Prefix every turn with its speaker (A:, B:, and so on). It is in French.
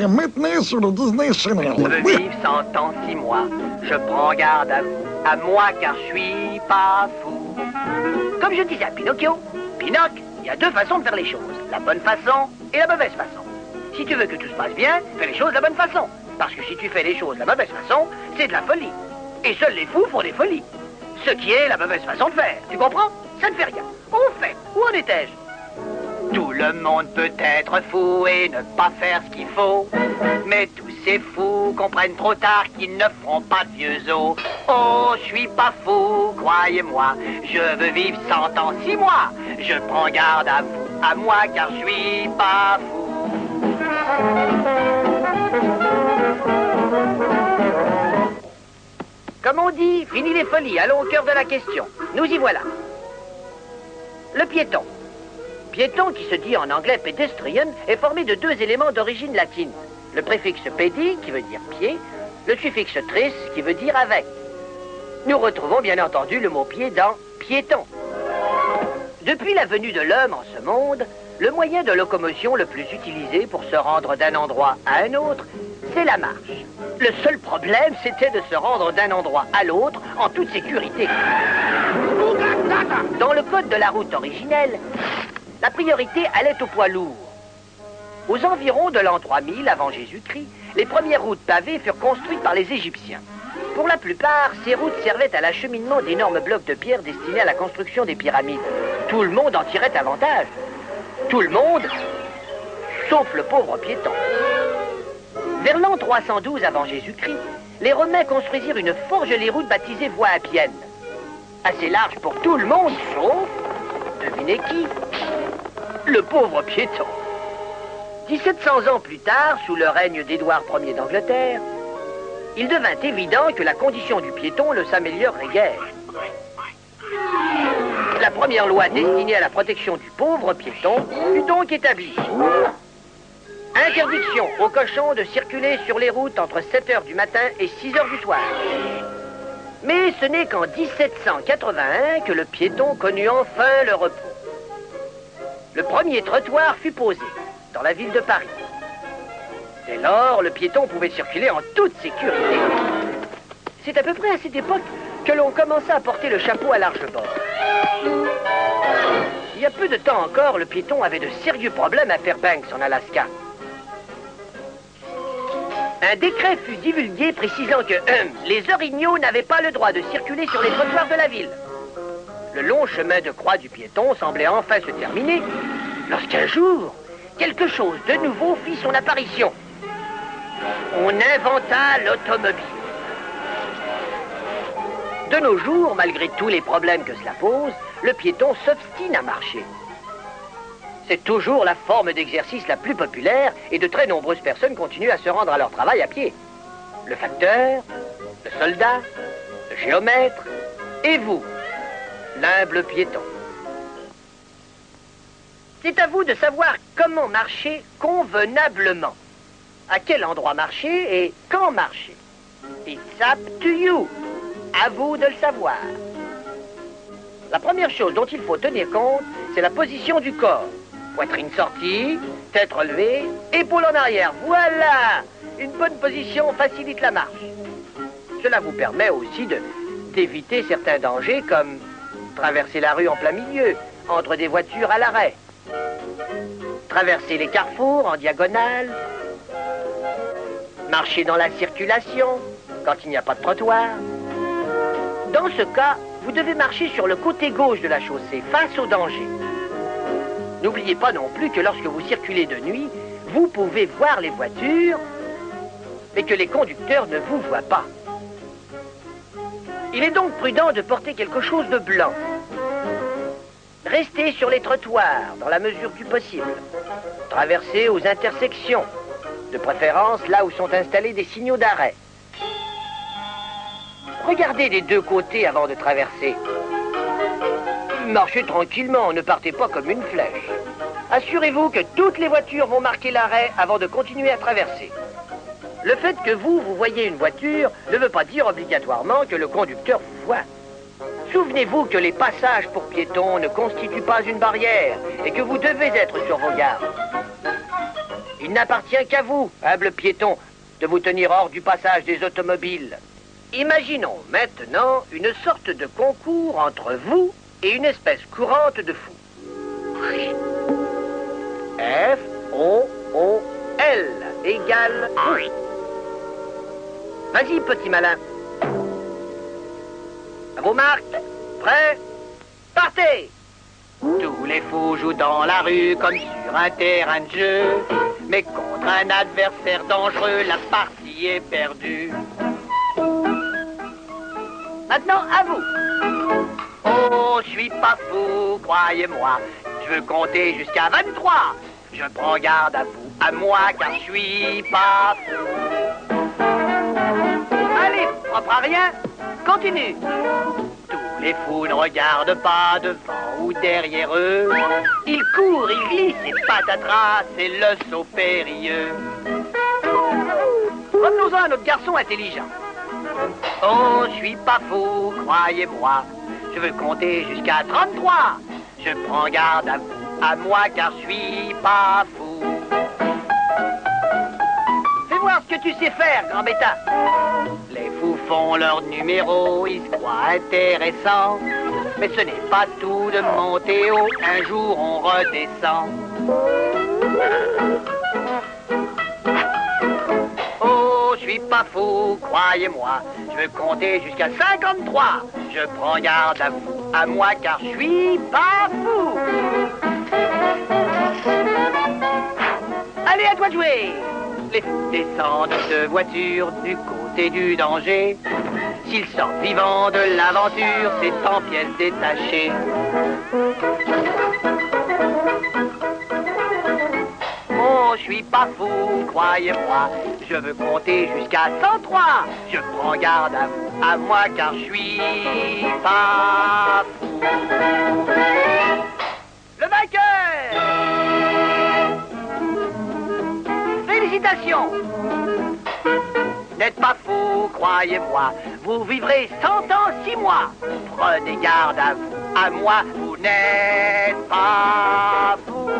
A: maintenant sur le Disney Channel.
B: Je veux vivre 100 ans, 6 mois. Je prends garde à vous, à moi, car je suis pas fou. Comme je disais à Pinocchio, Pinoc, il y a deux façons de faire les choses. La bonne façon et la mauvaise façon. Si tu veux que tout se passe bien, fais les choses de la bonne façon. Parce que si tu fais les choses de la mauvaise façon, c'est de la folie. Et seuls les fous font des folies. Ce qui est la mauvaise façon de faire. Tu comprends? Ça ne fait rien. On fait. Où en étais-je? Tout le monde peut être fou et ne pas faire ce qu'il faut. Mais tous ces fous comprennent trop tard qu'ils ne feront pas de vieux os. Oh, je suis pas fou, croyez-moi. Je veux vivre 100 ans, 6 mois. Je prends garde à vous, à moi, car je suis pas fou. Comme on dit, fini les folies, allons au cœur de la question. Nous y voilà. Le piéton. Piéton, qui se dit en anglais pedestrian, est formé de deux éléments d'origine latine. Le préfixe pedi, qui veut dire pied, le suffixe tris, qui veut dire avec. Nous retrouvons bien entendu le mot pied dans piéton. Depuis la venue de l'homme en ce monde, le moyen de locomotion le plus utilisé pour se rendre d'un endroit à un autre, c'est la marche. Le seul problème, c'était de se rendre d'un endroit à l'autre en toute sécurité. Dans le code de la route originelle, la priorité allait aux poids lourds. Aux environs de l'an 3000 avant Jésus-Christ, les premières routes pavées furent construites par les Égyptiens. Pour la plupart, ces routes servaient à l'acheminement d'énormes blocs de pierre destinés à la construction des pyramides. Tout le monde en tirait avantage. Tout le monde, sauf le pauvre piéton. Vers l'an 312 avant Jésus-Christ, les Romains construisirent une forge-les-routes baptisée Voie Appienne. Assez large pour tout le monde, sauf, devinez qui? Le pauvre piéton. 1700 ans plus tard, sous le règne d'Édouard Ier d'Angleterre, il devint évident que la condition du piéton ne s'améliorerait guère. La première loi destinée à la protection du pauvre piéton fut donc établie. Interdiction aux cochons de circuler sur les routes entre 7 h du matin et 6 h du soir. Mais ce n'est qu'en 1781 que le piéton connut enfin le repos. Le premier trottoir fut posé dans la ville de Paris. Dès lors, le piéton pouvait circuler en toute sécurité. C'est à peu près à cette époque que l'on commença à porter le chapeau à large bord. Il y a peu de temps encore, le piéton avait de sérieux problèmes à Fairbanks, en Alaska. Un décret fut divulgué précisant que les orignaux n'avaient pas le droit de circuler sur les trottoirs de la ville. Le long chemin de croix du piéton semblait enfin se terminer, lorsqu'un jour, quelque chose de nouveau fit son apparition. On inventa l'automobile. De nos jours, malgré tous les problèmes que cela pose, le piéton s'obstine à marcher. C'est toujours la forme d'exercice la plus populaire et de très nombreuses personnes continuent à se rendre à leur travail à pied. Le facteur, le soldat, le géomètre et vous, l'humble piéton. C'est à vous de savoir comment marcher convenablement. À quel endroit marcher et quand marcher. It's up to you. À vous de le savoir. La première chose dont il faut tenir compte, c'est la position du corps. Poitrine sortie, tête relevée, épaules en arrière. Voilà! Une bonne position facilite la marche. Cela vous permet aussi d'éviter certains dangers comme traverser la rue en plein milieu, entre des voitures à l'arrêt. Traverser les carrefours en diagonale. Marcher dans la circulation quand il n'y a pas de trottoir. Dans ce cas, vous devez marcher sur le côté gauche de la chaussée, face au danger. N'oubliez pas non plus que lorsque vous circulez de nuit, vous pouvez voir les voitures, mais que les conducteurs ne vous voient pas. Il est donc prudent de porter quelque chose de blanc. Restez sur les trottoirs, dans la mesure du possible. Traversez aux intersections, de préférence là où sont installés des signaux d'arrêt. Regardez des deux côtés avant de traverser. Marchez tranquillement, ne partez pas comme une flèche. Assurez-vous que toutes les voitures vont marquer l'arrêt avant de continuer à traverser. Le fait que vous voyez une voiture ne veut pas dire obligatoirement que le conducteur vous voit. Souvenez-vous que les passages pour piétons ne constituent pas une barrière et que vous devez être sur vos gardes. Il n'appartient qu'à vous, humble piéton, de vous tenir hors du passage des automobiles. Imaginons maintenant une sorte de concours entre vous et une espèce courante de fous. F-O-O-L égale fou. Vas-y, petit malin. À vos marques, prêts, partez! Tous les fous jouent dans la rue comme sur un terrain de jeu. Mais contre un adversaire dangereux, la partie est perdue. Maintenant, à vous. Oh, je suis pas fou, croyez-moi. Je veux compter jusqu'à 23. Je prends garde à vous, à moi, car je suis pas fou. Allez, propre à rien, continue. Tous les fous ne regardent pas devant ou derrière eux. Ils courent, ils glissent et patatras, c'est le saut périlleux. Revenons-en à notre garçon intelligent. Oh, je suis pas fou, croyez-moi. Je veux compter jusqu'à 33. Je prends garde à vous, à moi, car je suis pas fou. Fais voir ce que tu sais faire, grand bêta. Les fous font leur numéro, ils se croient intéressants. Mais ce n'est pas tout de monter haut, un jour on redescend. Oh, je suis pas fou, croyez-moi. Je veux compter jusqu'à 53. Je prends garde à vous, à moi, car je suis pas fou. Allez, à toi de jouer. Les fous descendent de voiture du côté du danger. S'ils sortent vivants de l'aventure, c'est en pièces détachées. Oh, je suis pas fou, croyez-moi. Je veux compter jusqu'à 103. Je prends garde à vous, à moi, car je suis pas fou. Le vainqueur! Félicitations! N'êtes pas fou, croyez-moi. Vous vivrez 100 ans, 6 mois. Prenez garde à vous, à moi, vous n'êtes pas fou.